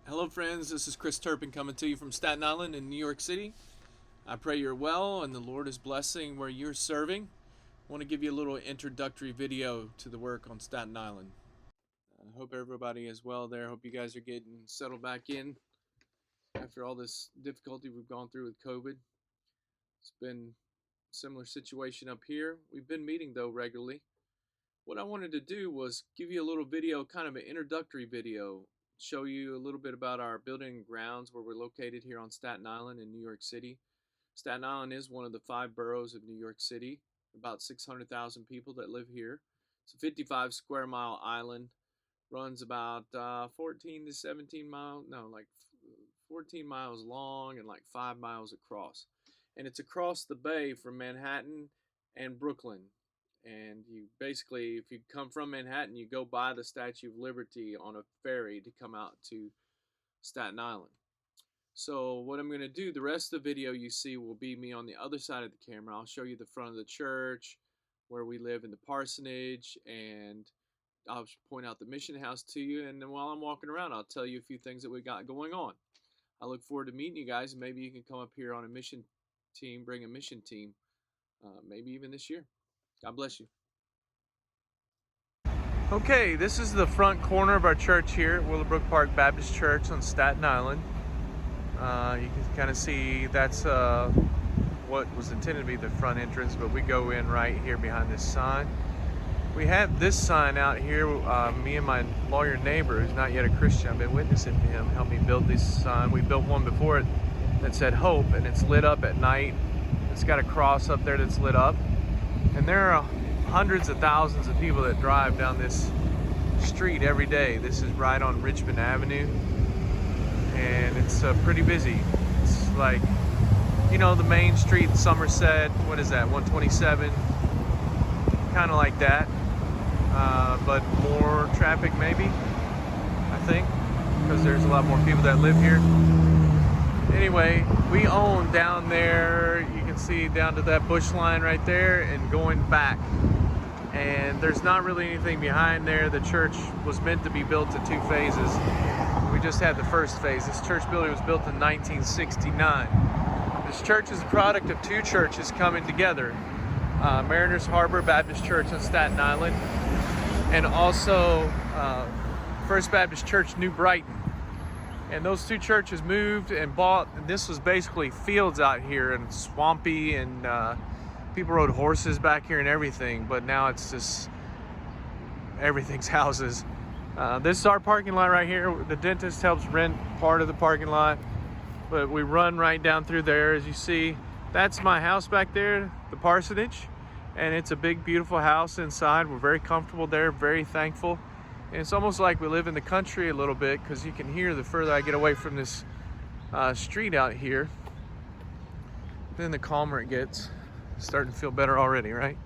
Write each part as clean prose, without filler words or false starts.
Hello friends, this is Chris Turpin coming to you from Staten Island in New York City. I pray you're well and the Lord is blessing where you're serving. I want to give you a little introductory video to the work on Staten Island. I hope everybody is well there. Hope you guys are getting settled back in after all this difficulty we've gone through with COVID. It's been a similar situation up here. We've been meeting though regularly. What I wanted to do was give you a little video, kind of an introductory video, show you a little bit about our building and grounds where we're located here on Staten Island in New York City. Staten Island is one of the 5 boroughs of New York City, about 600,000 people that live here. It's a 55 square mile island, runs about 14 to 17 miles, no, like 14 miles long and like 5 miles across. And it's across the bay from Manhattan and Brooklyn. And you basically, if you come from Manhattan, you go by the Statue of Liberty on a ferry to come out to Staten Island. So what I'm going to do, the rest of the video you see will be me on the other side of the camera. I'll show you the front of the church, where we live in the parsonage, and I'll point out the mission house to you. And then while I'm walking around, I'll tell you a few things that we got going on. I look forward to meeting you guys. Maybe you can come up here on a mission team, bring a mission team, maybe even this year. God bless you. Okay, this is the front corner of our church here at Willowbrook Park Baptist Church on Staten Island. You can kind of see that's what was intended to be the front entrance, but we go in right here behind this sign. We have this sign out here. Me and my lawyer neighbor, who's not yet a Christian, I've been witnessing to him, helped me build this sign. We built one before it that said hope, and it's lit up at night. It's got a cross up there that's lit up. And there are hundreds of thousands of people that drive down this street every day. This is right on Richmond Avenue, and it's pretty busy. It's like, you know, the main street in Somerset, what is that, 127? Kind of like that, but more traffic maybe, I think, because there's a lot more people that live here. Anyway, we own down there, you can see down to that bush line right there and going back. And there's not really anything behind there. The church was meant to be built in 2 phases. We just had the first phase. This church building was built in 1969. This church is a product of 2 churches coming together. Mariners Harbor Baptist Church on Staten Island, and also First Baptist Church, New Brighton. And those 2 churches moved and bought, and this was basically fields out here and swampy, and people rode horses back here and everything, but now it's just, everything's houses. This is our parking lot right here. The dentist helps rent part of the parking lot, but we run right down through there. As you see, that's my house back there, the parsonage, and it's a big, beautiful house inside. We're very comfortable there, very thankful. And it's almost like we live in the country a little bit, because you can hear the further I get away from this street out here, then the calmer it gets. It's starting to feel better already, right?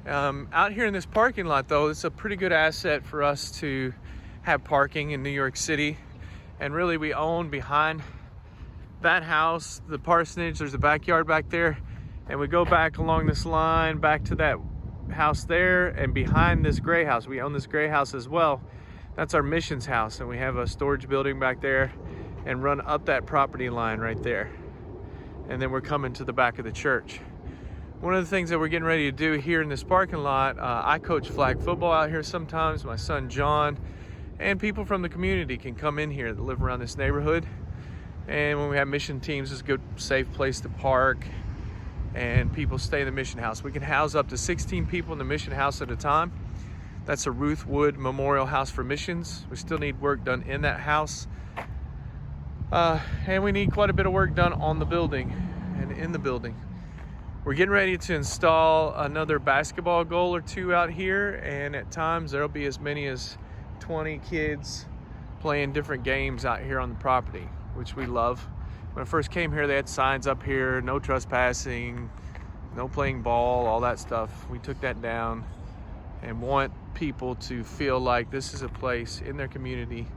Out here in this parking lot, though, it's a pretty good asset for us to have parking in New York City. And really, we own behind that house, the parsonage. There's a backyard back there, and we go back along this line back to that house there, and behind this gray house, we own this gray house as well. That's our missions house, and we have a storage building back there, and run up that property line right there. And then we're coming to the back of the church. One of the things that we're getting ready to do here in this parking lot, I coach flag football out here sometimes. My son John, and people from the community can come in here that live around this neighborhood. And when we have mission teams, it's a good, safe place to park, and people stay in the mission house. We can house up to 16 people in the mission house at a time. That's a Ruth Wood Memorial House for Missions. We still need work done in that house. And we need quite a bit of work done on the building and in the building. We're getting ready to install another basketball goal or 2 out here, and at times there'll be as many as 20 kids playing different games out here on the property, which we love. When I first came here, they had signs up here, no trespassing, no playing ball, all that stuff. We took that down and want people to feel like this is a place in their community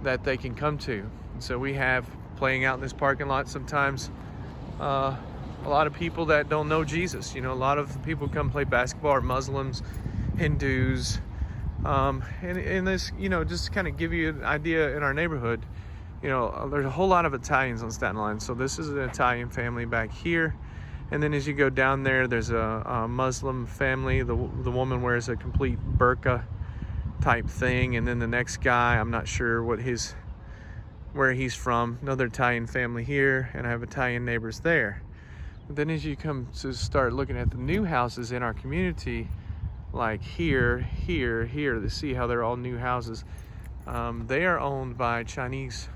that they can come to. And so we have playing out in this parking lot sometimes a lot of people that don't know Jesus. You know, a lot of the people who come play basketball are Muslims, Hindus, And this, just to kind of give you an idea in our neighborhood, there's a whole lot of Italians on Staten Island. So this is an Italian family back here. And then as you go down there, there's a Muslim family. The woman wears a complete burqa type thing. And then the next guy, I'm not sure where he's from. Another Italian family here, and I have Italian neighbors there. But then as you come to start looking at the new houses in our community, like here, to see how they're all new houses, they are owned by Chinese,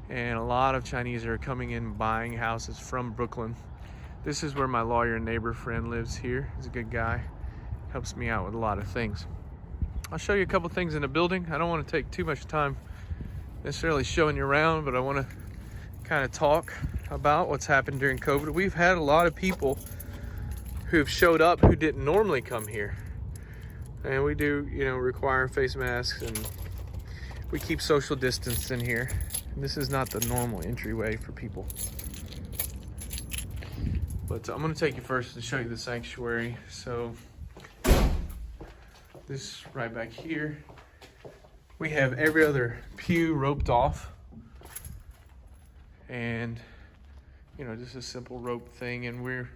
and a lot of Chinese are coming in buying houses from Brooklyn. This is where my lawyer and neighbor friend lives here. He's a good guy, helps me out with a lot of things. I'll show you a couple things in the building. I don't want to take too much time necessarily showing you around, but I want to kind of talk about what's happened during COVID. We've had a lot of people who've showed up who didn't normally come here. And we do, require face masks, and we keep social distance in here. And this is not the normal entryway for people. But I'm going to take you first to show you the sanctuary. So this right back here, we have every other pew roped off. And, just a simple rope thing. And we're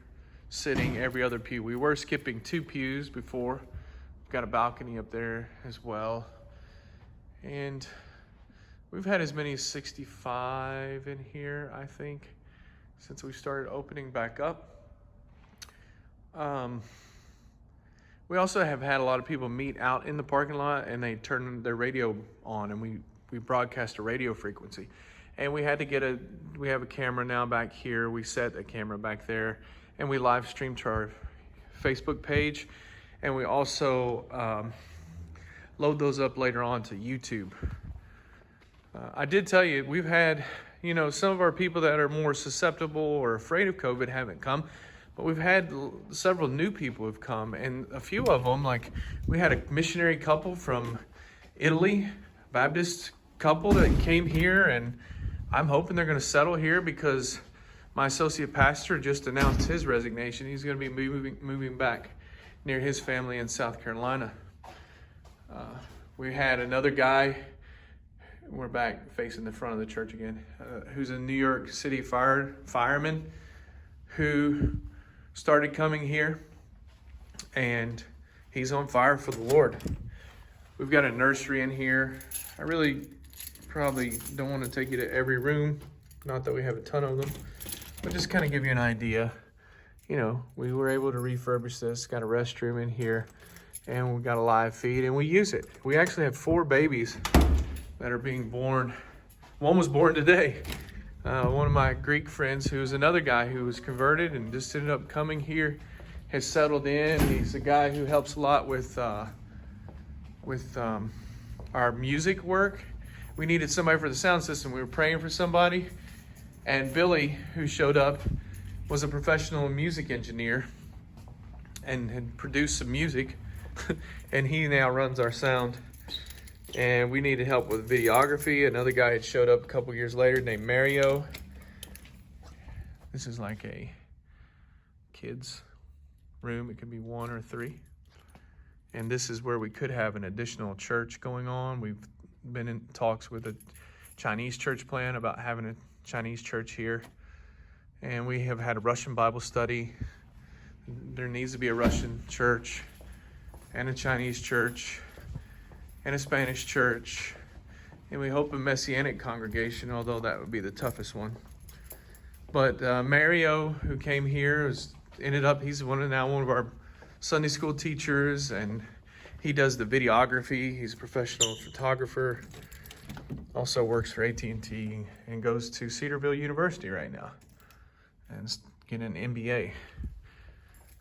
sitting every other pew. We were skipping 2 pews before. We've got a balcony up there as well. And we've had as many as 65 in here, I think, since we started opening back up. We also have had a lot of people meet out in the parking lot, and they turn their radio on, and we broadcast a radio frequency. And we had to we have a camera now back here. We set a camera back there, and we live stream to our Facebook page. And we also load those up later on to YouTube. I did tell you, we've had, some of our people that are more susceptible or afraid of COVID haven't come. But we've had several new people who've come. And a few of them, like we had a missionary couple from Italy, Baptist couple that came here. And I'm hoping they're going to settle here because my associate pastor just announced his resignation. He's going to be moving back near his family in South Carolina. We had another guy, we're back facing the front of the church again, who's a New York City fireman who started coming here, and he's on fire for the Lord. We've got a nursery in here. I really probably don't want to take you to every room, not that we have a ton of them, but just kind of give you an idea. We were able to refurbish this, got a restroom in here, and we got a live feed, and we use it. We actually have 4 babies that are being born. One was born today. One of my Greek friends, who's another guy who was converted and just ended up coming here, has settled in. He's a guy who helps a lot with our music work. We needed somebody for the sound system. We were praying for somebody, and Billy, who showed up, was a professional music engineer and had produced some music, and he now runs our sound. And we needed help with videography. Another guy had showed up a couple years later named Mario. This is like a kids room. It could be 1 or 3. And this is where we could have an additional church going on. We've been in talks with a Chinese church plan about having a Chinese church here. And we have had a Russian Bible study. There needs to be a Russian church and a Chinese church and a Spanish church. And we hope a Messianic congregation, although that would be the toughest one. But Mario, who came here, he's one of our Sunday school teachers, and he does the videography. He's a professional photographer, also works for AT&T, and goes to Cedarville University right now and getting an MBA.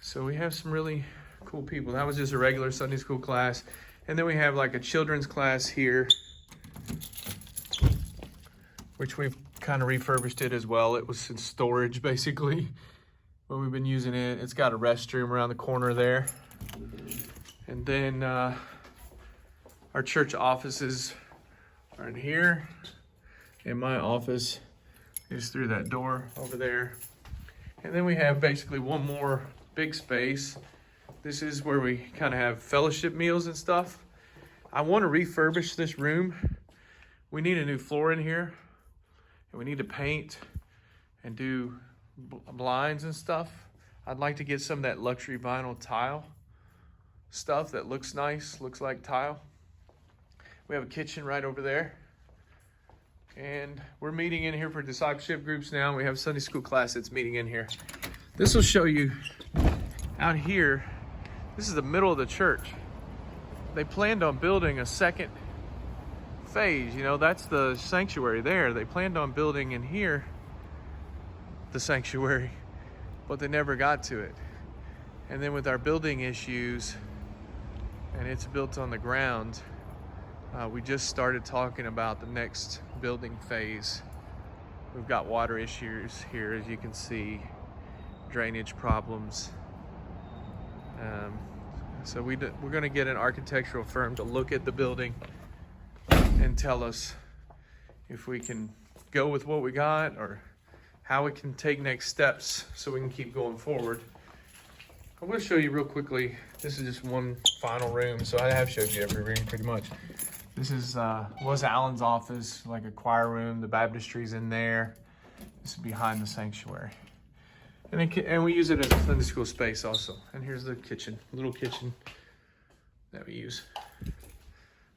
So we have some really cool people. That was just a regular Sunday school class. And then we have like a children's class here, which we've kind of refurbished it as well. It was in storage basically, but we've been using it. It's got a restroom around the corner there. And then our church offices are in here. And my office is through that door over there. And then we have basically one more big space. This is where we kind of have fellowship meals and stuff. I want to refurbish this room. We need a new floor in here, and we need to paint and do blinds and stuff. I'd like to get some of that luxury vinyl tile stuff that looks nice, looks like tile. We have a kitchen right over there. And we're meeting in here for discipleship groups now. We have Sunday school class that's meeting in here. This will show you out here. This is the middle of the church. They planned on building a second phase. You know, that's the sanctuary there. They planned on building in here the sanctuary, but they never got to it. And then with our building issues, and it's built on the ground, we just started talking about the next building phase. We've got water issues here, as you can see, drainage problems. So we're going to get an architectural firm to look at the building and tell us if we can go with what we got or how we can take next steps so we can keep going forward. I'm going to show you real quickly. This is just one final room, so I have showed you every room pretty much. This is was Alan's office, like a choir room. The baptistry's in there. This is behind the sanctuary. And we use it as a Sunday school space also. And here's the kitchen, little kitchen that we use.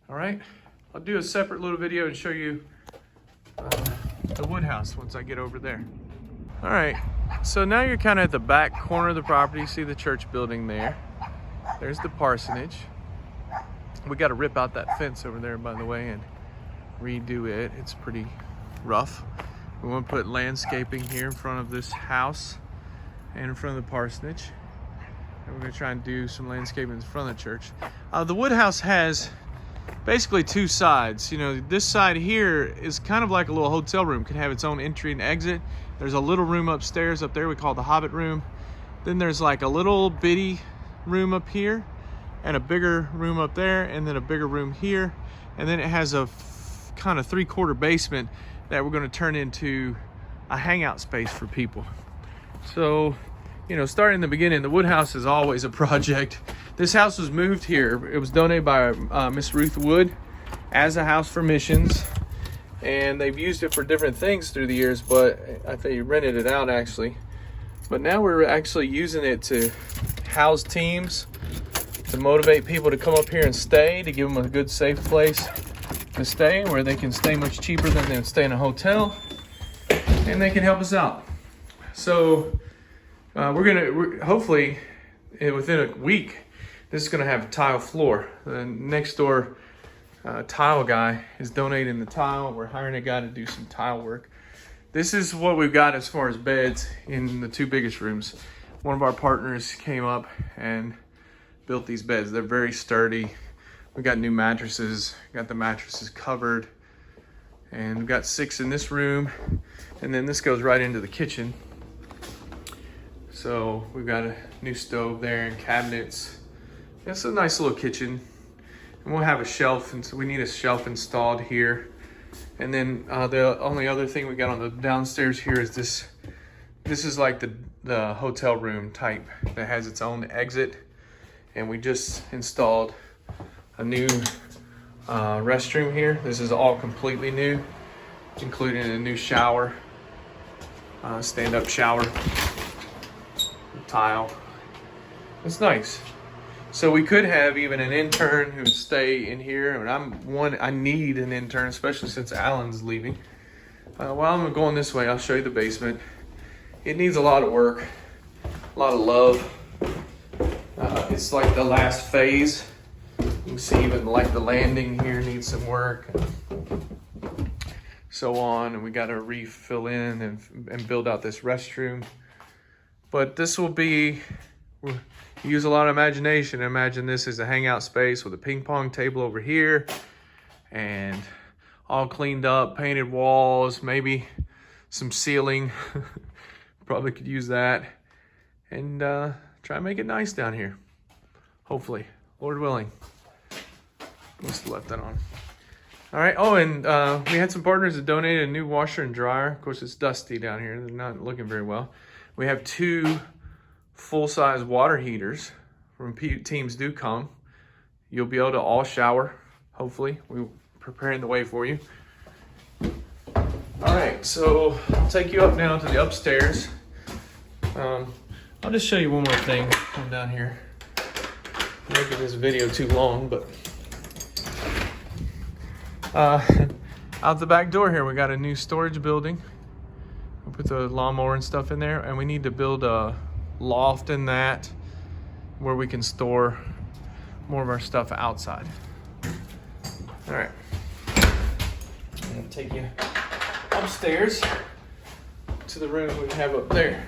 All right, I'll do a separate little video and show you the wood house once I get over there. All right, so now you're kind of at the back corner of the property. You see the church building there. There's the parsonage. We got to rip out that fence over there, by the way, and redo it. It's pretty rough. We want to put landscaping here in front of this house and in front of the parsonage. And we're going to try and do some landscaping in front of the church. The wood house has basically two sides. You know, this side here is kind of like a little hotel room. It can have its own entry and exit. There's a little room upstairs up there we call the Hobbit room. Then there's like a little bitty room up here, and a bigger room up there, and then a bigger room here. And then it has a kind of 3/4 basement that we're going to turn into a hangout space for people. So, you know, starting in the beginning, the wood house is always a project. This house was moved here. It was donated by Miss Ruth Wood as a house for missions. And they've used it for different things through the years, but I think you rented it out actually. But now we're actually using it to house teams, to motivate people to come up here and stay, to give them a good, safe place to stay where they can stay much cheaper than they would stay in a hotel, and they can help us out. So we're hopefully within a week, this is gonna have a tile floor. The next door tile guy is donating the tile. We're hiring a guy to do some tile work. This is what we've got as far as beds in the two biggest rooms. One of our partners came up and built these beds. They're very sturdy. We got new mattresses, got the mattresses covered, and we've got 6 in this room, and then this goes right into the kitchen. So we've got a new stove there and cabinets. It's a nice little kitchen, and we'll have a shelf, and so we need a shelf installed here. And then the only other thing we got on the downstairs here is this. This is like the hotel room type that has its own exit. And we just installed a new restroom here. This is all completely new, including a new shower, stand-up shower, tile. It's nice. So we could have even an intern who would stay in here. And I need an intern, especially since Alan's leaving. While I'm going this way, I'll show you the basement. It needs a lot of work, a lot of love. It's like the last phase. You can see even like the landing here needs some work, and so on. And we got to refill in and build out this restroom. But this will be, use a lot of imagination. Imagine this as a hangout space with a ping pong table over here, and all cleaned up, painted walls, maybe some ceiling. Probably could use that, and try and make it nice down here. Hopefully, Lord willing. Must have left that on. All right. Oh, and we had some partners that donated a new washer and dryer. Of course, it's dusty down here. They're not looking very well. We have 2 full-size water heaters when teams do come. You'll be able to all shower, hopefully. We're preparing the way for you. All right, so I'll take you up now to the upstairs. I'll just show you one more thing. Come down here. I'm making this video too long, but out the back door here, we got a new storage building. We put the lawnmower and stuff in there, and we need to build a loft in that where we can store more of our stuff outside. All right, I'm gonna take you upstairs to the room we have up there.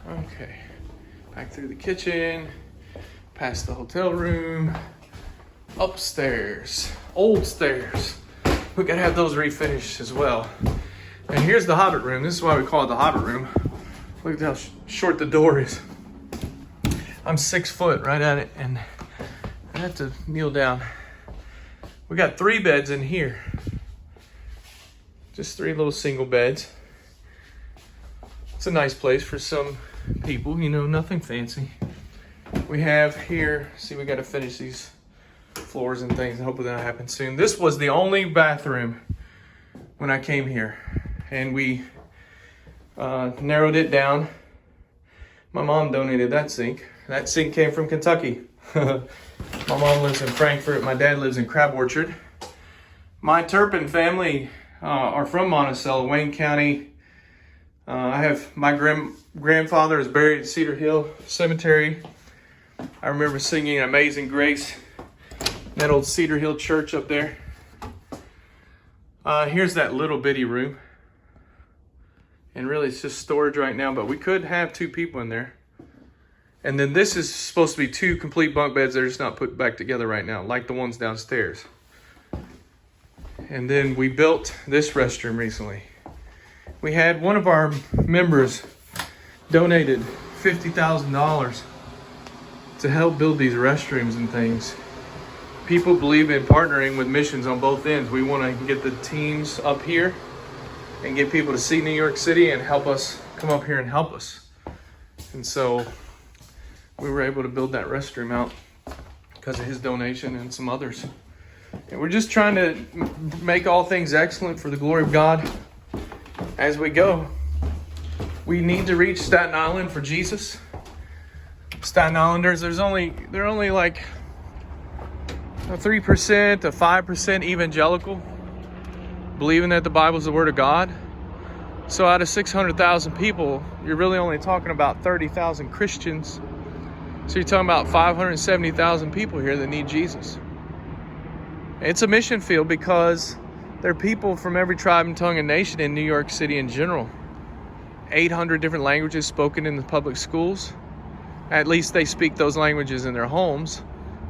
Okay, back through the kitchen, past the hotel room, upstairs, old stairs. We gotta have those refinished as well. And here's the Hobbit room. This is why we call it the Hobbit room. Look at how short the door is. I'm 6 foot right at it, and I have to kneel down. We got 3 beds in here. Just 3 little single beds. It's a nice place for some people, you know, nothing fancy. We have here, see, we got to finish these floors and things, and hopefully that'll happen soon. This was the only bathroom when I came here, and we narrowed it down. My mom donated that sink. That sink came from Kentucky. My mom lives in Frankfort. My dad lives in Crab Orchard. My Turpin family are from Monticello, Wayne County. I have my grandfather is buried at Cedar Hill Cemetery. I remember singing Amazing Grace in that old Cedar Hill church up there. Here's that little bitty room. And really it's just storage right now, but we could have 2 people in there. And then this is supposed to be 2 complete bunk beds that are just not put back together right now, like the ones downstairs. And then we built this restroom recently. We had one of our members donated $50,000 to help build these restrooms and things. People believe in partnering with missions on both ends. We want to get the teams up here and get people to see New York City and help us come up here and help us. And so we were able to build that restroom out because of his donation and some others. And we're just trying to make all things excellent for the glory of God as we go. We need to reach Staten Island for Jesus. Staten Islanders, they're only like a 3% to 5% evangelical, believing that the Bible is the Word of God. So out of 600,000 people, you're really only talking about 30,000 Christians. So you're talking about 570,000 people here that need Jesus. It's a mission field because there are people from every tribe and tongue and nation in New York City in general. 800 different languages spoken in the public schools. At least they speak those languages in their homes,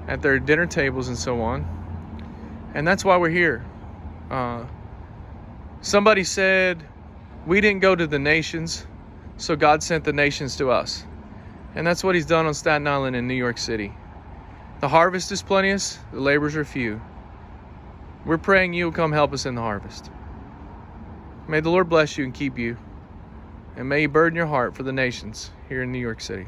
at their dinner tables and so on. And that's why we're here. Somebody said, we didn't go to the nations, so God sent the nations to us. And that's what He's done on Staten Island in New York City. The harvest is plenteous, the laborers are few. We're praying you'll come help us in the harvest. May the Lord bless you and keep you. And may He burden your heart for the nations here in New York City.